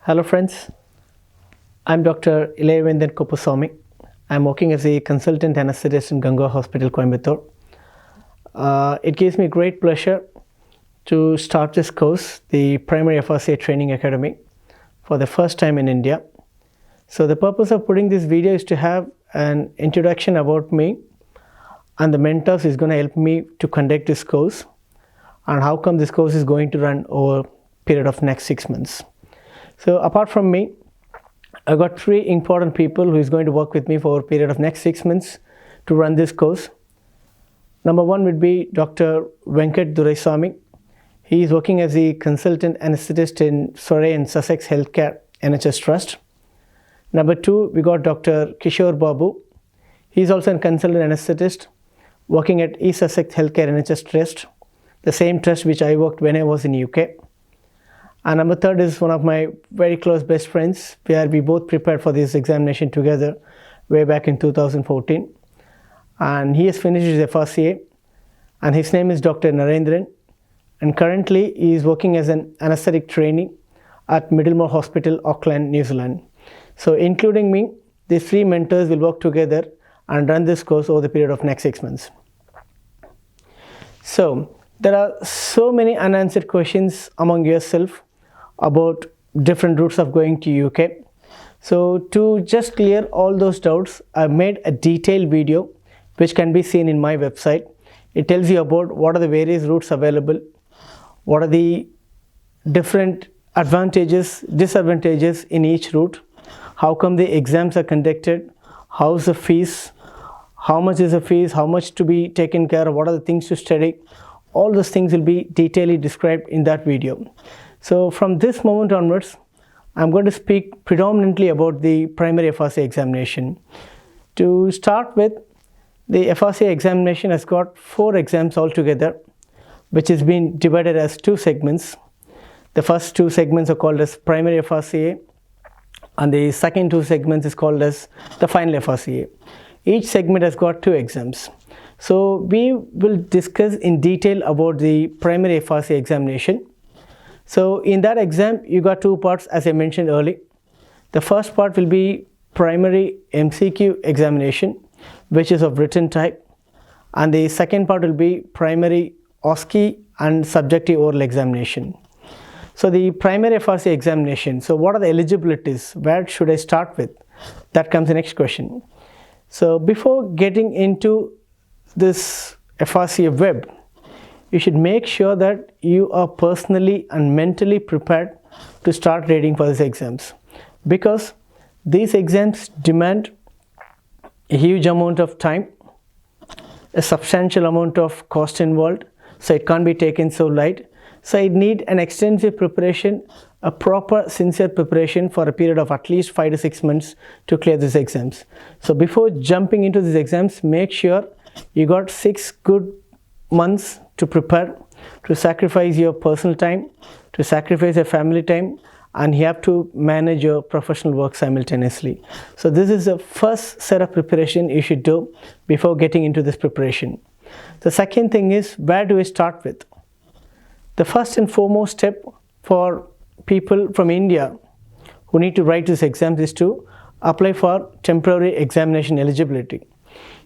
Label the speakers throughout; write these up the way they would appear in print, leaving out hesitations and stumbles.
Speaker 1: Hello friends, I'm Dr. Ilayavendan Kopuswamy. I'm working as a consultant anesthetist in Ganga Hospital, Coimbatore. It gives me great pleasure to start this course, the Primary FRCA Training Academy, for the first time in India. So the purpose of putting this video is to have an introduction about me and the mentors is going to help me to conduct this course and how come this course is going to run over a period of next 6 months. So apart from me, I've got 3 important people who is going to work with me for a period of next 6 months to run this course. Number 1 would be Dr. Venkat Duraiswamy. He is working as a consultant anesthetist in Surrey and Sussex Healthcare NHS Trust. Number 2, we got Dr. Kishore Babu. He is also a consultant anesthetist working at East Sussex Healthcare NHS Trust, the same trust which I worked when I was in UK. And number 3 is one of my very close best friends, where we both prepared for this examination together way back in 2014. And he has finished his FRCA, and his name is Dr. Narendran. And currently he is working as an anesthetic trainee at Middlemore Hospital, Auckland, New Zealand. So including me, these 3 mentors will work together and run this course over the period of next 6 months. So there are so many unanswered questions among yourself about different routes of going to UK. So to just clear all those doubts, I've made a detailed video which can be seen in my website. It tells you about what are the various routes available, what are the different advantages, disadvantages in each route, how come the exams are conducted, how's the fees, how much is the fees, how much to be taken care of, what are the things to study. All those things will be detailedly described in that video. So from this moment onwards, I'm going to speak predominantly about the primary FRCA examination. To start with, the FRCA examination has got 4 exams altogether, which has been divided as 2 segments. The first 2 segments are called as primary FRCA, and the second 2 segments is called as the final FRCA. Each segment has got 2 exams. So we will discuss in detail about the primary FRCA examination. So in that exam, you got 2 parts, as I mentioned earlier. The first part will be primary MCQ examination, which is of written type. And the second part will be primary OSCE and subjective oral examination. So the primary FRCA examination, so what are the eligibilities? Where should I start with? That comes the next question. So before getting into this FRCA web, you should make sure that you are personally and mentally prepared to start reading for these exams, because these exams demand a huge amount of time, a substantial amount of cost involved, so it can't be taken so light. So it needs an extensive preparation, a proper sincere preparation for a period of at least 5 to 6 months to clear these exams. So before jumping into these exams, make sure you got 6 good months to prepare, to sacrifice your personal time, to sacrifice your family time, and you have to manage your professional work simultaneously. So this is the first set of preparation you should do before getting into this preparation. The second thing is, where do I start with? The first and foremost step for people from India who need to write this exam is to apply for temporary examination eligibility.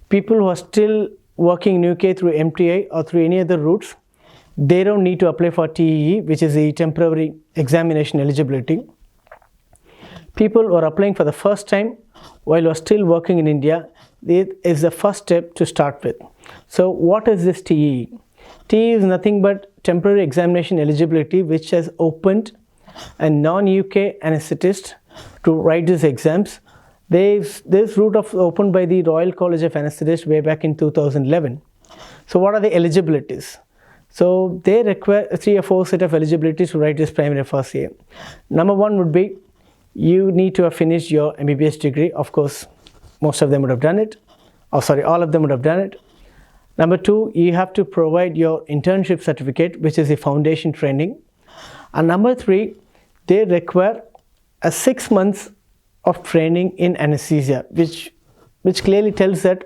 Speaker 1: People who are still working in UK through MTI or through any other routes, they don't need to apply for TEE, which is the temporary examination eligibility. People who are applying for the first time while are still working in India, it is the first step to start with. So what is this TEE? TEE is nothing but temporary examination eligibility, which has opened a non-UK anesthetist to write these exams. This route was opened by the Royal College of Anaesthetists way back in 2011. So what are the eligibilities? So they require 3 or 4 set of eligibilities to write this primary FRCA. Number 1 would be, you need to have finished your MBBS degree. Of course, most of them would have done it. All of them would have done it. Number 2, you have to provide your internship certificate, which is a foundation training. And number 3, they require a 6 months of training in anesthesia, which clearly tells that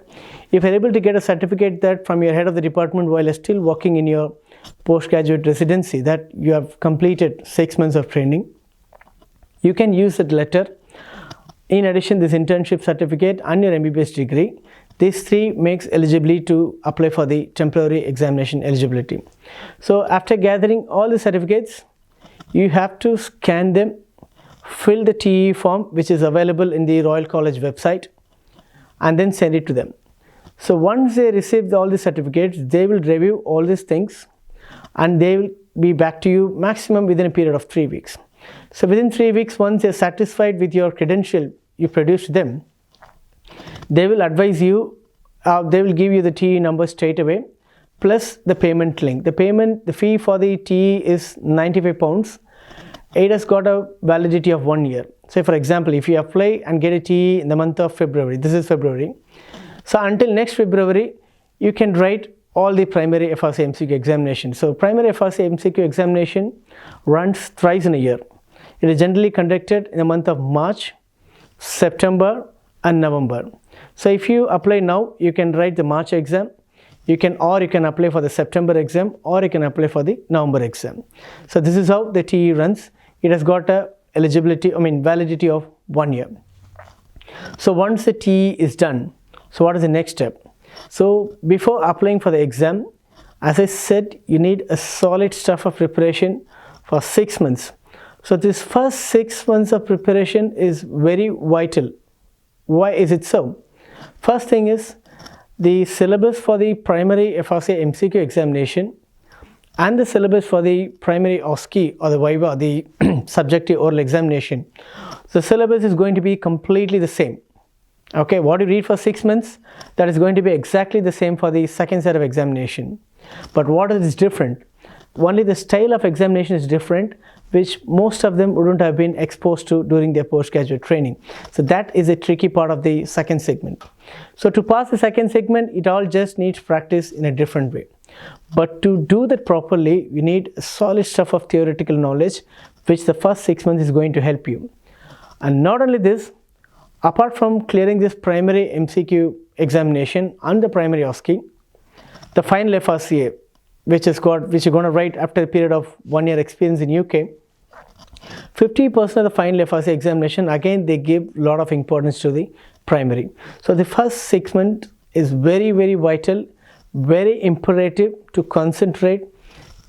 Speaker 1: if you're able to get a certificate that from your head of the department while you're still working in your postgraduate residency, that you have completed 6 months of training, You can use that letter. In addition, this internship certificate and your MBBS degree, these three makes eligibility to apply for the temporary examination eligibility. So after gathering all the certificates, you have to scan them, fill the TE form which is available in the Royal College website, and then send it to them. So once they receive all the certificates, they will review all these things and they will be back to you maximum within a period of 3 weeks. So within 3 weeks, once they are satisfied with your credential you produced them, they will advise you, they will give you the TE number straight away, plus the payment link. The fee for the TE is £95. It has got a validity of 1 year. Say for example, if you apply and get a TE in the month of February, this is February, so until next February, you can write all the primary FRC MCQ examination. So primary FRC MCQ examination runs thrice in a year. It is generally conducted in the month of March, September and November. So if you apply now, you can write the March exam, you can apply for the September exam, or you can apply for the November exam. So this is how the TE runs. It has got a validity of 1 year. So once the TE is done, so what is the next step? So before applying for the exam, as I said, you need a solid stuff of preparation for 6 months. So this first 6 months of preparation is very vital. Why is it so? First thing is, the syllabus for the primary FRC MCQ examination and the syllabus for the primary OSCE or the Viva, the subjective oral examination, the syllabus is going to be completely the same. Okay, what you read for 6 months, that is going to be exactly the same for the second set of examination. But what is different? Only the style of examination is different, which most of them wouldn't have been exposed to during their postgraduate training. So that is a tricky part of the second segment. So to pass the second segment, it all just needs practice in a different way. But to do that properly, you need a solid stuff of theoretical knowledge, which the first 6 months is going to help you. And not only this, apart from clearing this primary MCQ examination and the primary OSCE, the final FRCA, which you're going to write after a period of 1 year experience in UK, 50% of the final FRCA examination, again they give a lot of importance to the primary. So the first 6 months is very, very vital, very imperative to concentrate,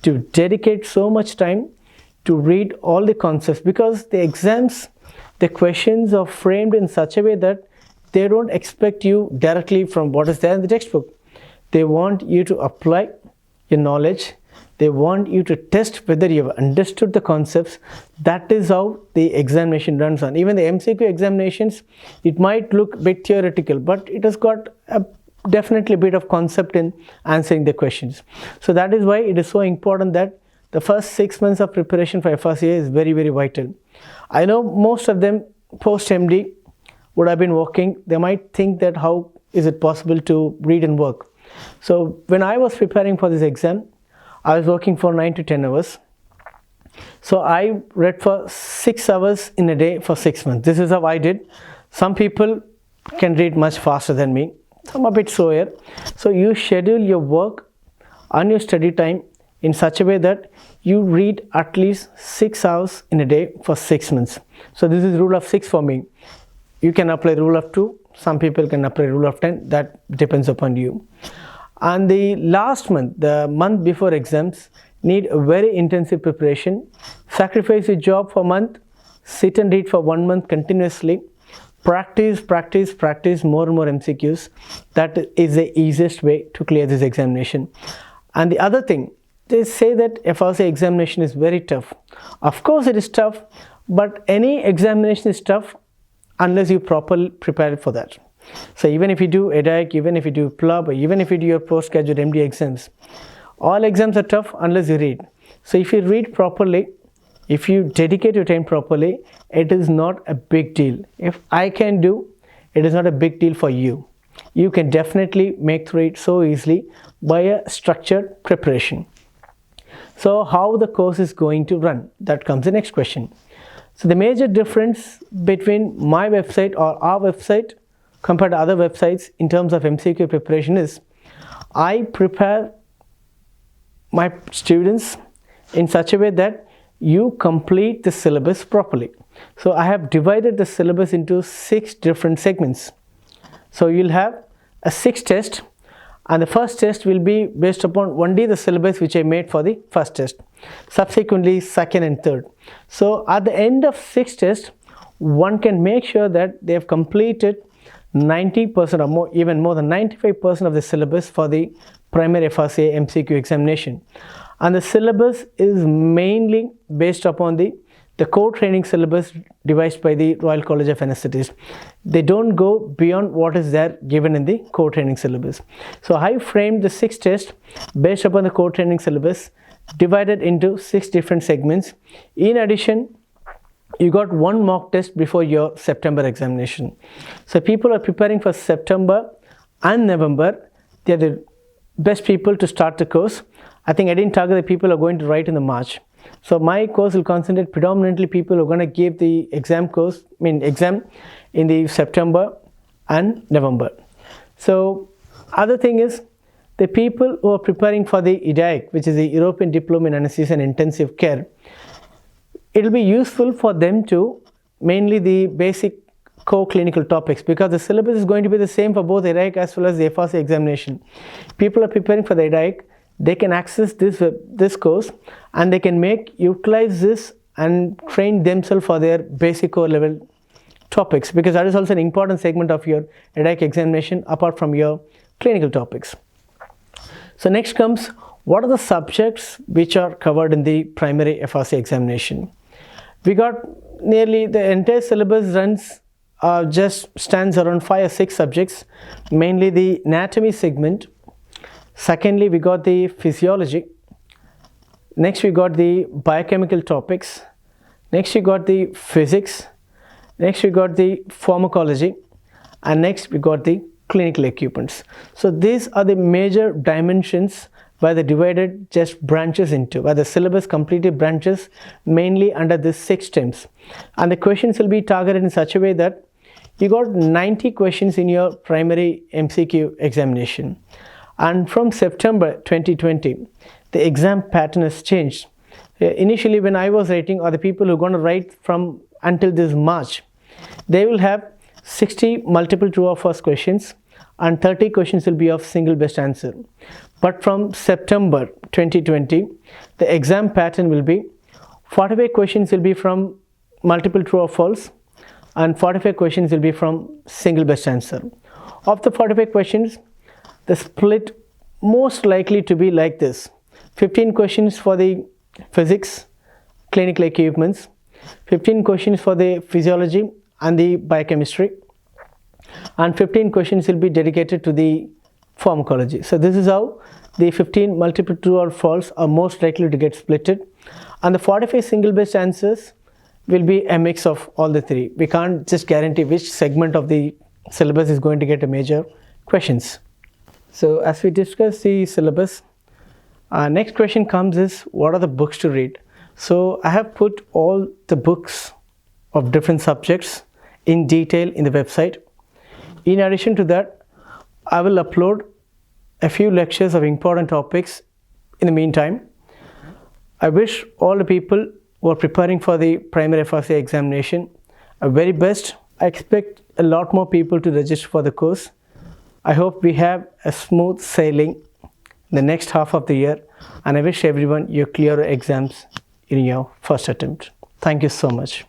Speaker 1: to dedicate so much time to read all the concepts, because the exams, the questions are framed in such a way that they don't expect you directly from what is there in the textbook. They want you to apply your knowledge. They want you to test whether you have understood the concepts. That is how the examination runs on. Even the MCQ examinations, it might look a bit theoretical, but it has got definitely a bit of concept in answering the questions. So that is why it is so important that the first 6 months of preparation for FRCA is very, very vital. I know most of them post-MD would have been working. They might think that how is it possible to read and work. So when I was preparing for this exam, I was working for 9 to 10 hours. So I read for 6 hours in a day for 6 months. This is how I did. Some people can read much faster than me. Some a bit slower. So you schedule your work and your study time in such a way that you read at least 6 hours in a day for 6 months. So this is rule of 6 for me. You can apply rule of 2. Some people can apply rule of 10. That depends upon you. And the last month, the month before exams, need a very intensive preparation. Sacrifice your job for a month. Sit and read for 1 month continuously. Practice more and more MCQs. That is the easiest way to clear this examination. And the other thing, they say that FRCA examination is very tough. Of course it is tough, but any examination is tough unless you properly prepare for that. So even if you do EDIC, even if you do PLUB, or even if you do your postgraduate MD exams, all exams are tough unless you read. So if you read properly, if you dedicate your time properly, it is not a big deal. If I can do, it is not a big deal for you. You can definitely make through it so easily by a structured preparation. So how the course is going to run? That comes the next question. So the major difference between my website or our website compared to other websites in terms of MCQ preparation is, I prepare my students in such a way that you complete the syllabus properly. So I have divided the syllabus into 6 different segments. So you'll have a 6 test, and the first test will be based upon only the syllabus which I made for the first test, subsequently second and third. So at the end of 6 tests, one can make sure that they have completed 90% or more, even more than 95% of the syllabus for the primary FRCA MCQ examination. And the syllabus is mainly based upon the core training syllabus devised by the Royal College of Anaesthetists. They don't go beyond what is there given in the core training syllabus. So I framed the 6 tests based upon the core training syllabus, divided into 6 different segments. In addition, you got 1 mock test before your September examination. So people are preparing for September and November. They are the best people to start the course. I think I didn't target the people who are going to write in the March. So my course will concentrate predominantly people who are going to give the exam in the September and November. So other thing is, the people who are preparing for the EDIC, which is the European Diploma in Anesthesia and Intensive Care, it will be useful for them to mainly the basic core clinical topics, because the syllabus is going to be the same for both EDIC as well as the FRCA examination. People are preparing for the EDIC, they can access this course and they can utilize this and train themselves for their basic core level topics, because that is also an important segment of your EDIC examination apart from your clinical topics. So next comes, what are the subjects which are covered in the primary FRCA examination? We got nearly the entire syllabus stands around 5 or 6 subjects, mainly the anatomy segment. Secondly, we got the physiology. Next, we got the biochemical topics. Next, we got the physics. Next, we got the pharmacology. And next, we got the clinical equipments. So these are the major dimensions where the divided just branches into, where the syllabus completely branches mainly under these 6 stems. And the questions will be targeted in such a way that you got 90 questions in your primary MCQ examination. And from September 2020, the exam pattern has changed. Initially, when I was writing, or the people who are going to write from until this March, they will have 60 multiple true or false questions, and 30 questions will be of single best answer. But from September 2020, the exam pattern will be 45 questions will be from multiple true or false, and 45 questions will be from single best answer. Of the 45 questions, the split most likely to be like this: 15 questions for the physics, clinical equipments, 15 questions for the physiology and the biochemistry, and 15 questions will be dedicated to the pharmacology. So this is how the 15 multiple true or false are most likely to get splitted, and the 45 single best answers will be a mix of all the 3. We can't just guarantee which segment of the syllabus is going to get a major questions. So as we discuss the syllabus, next question comes is, what are the books to read? So I have put all the books of different subjects in detail in the website. In addition to that, I will upload a few lectures of important topics in the meantime. I wish all the people who are preparing for the primary FRCA examination a very best. I expect a lot more people to register for the course. I hope we have a smooth sailing in the next half of the year, and I wish everyone you clear your exams in your first attempt. Thank you so much.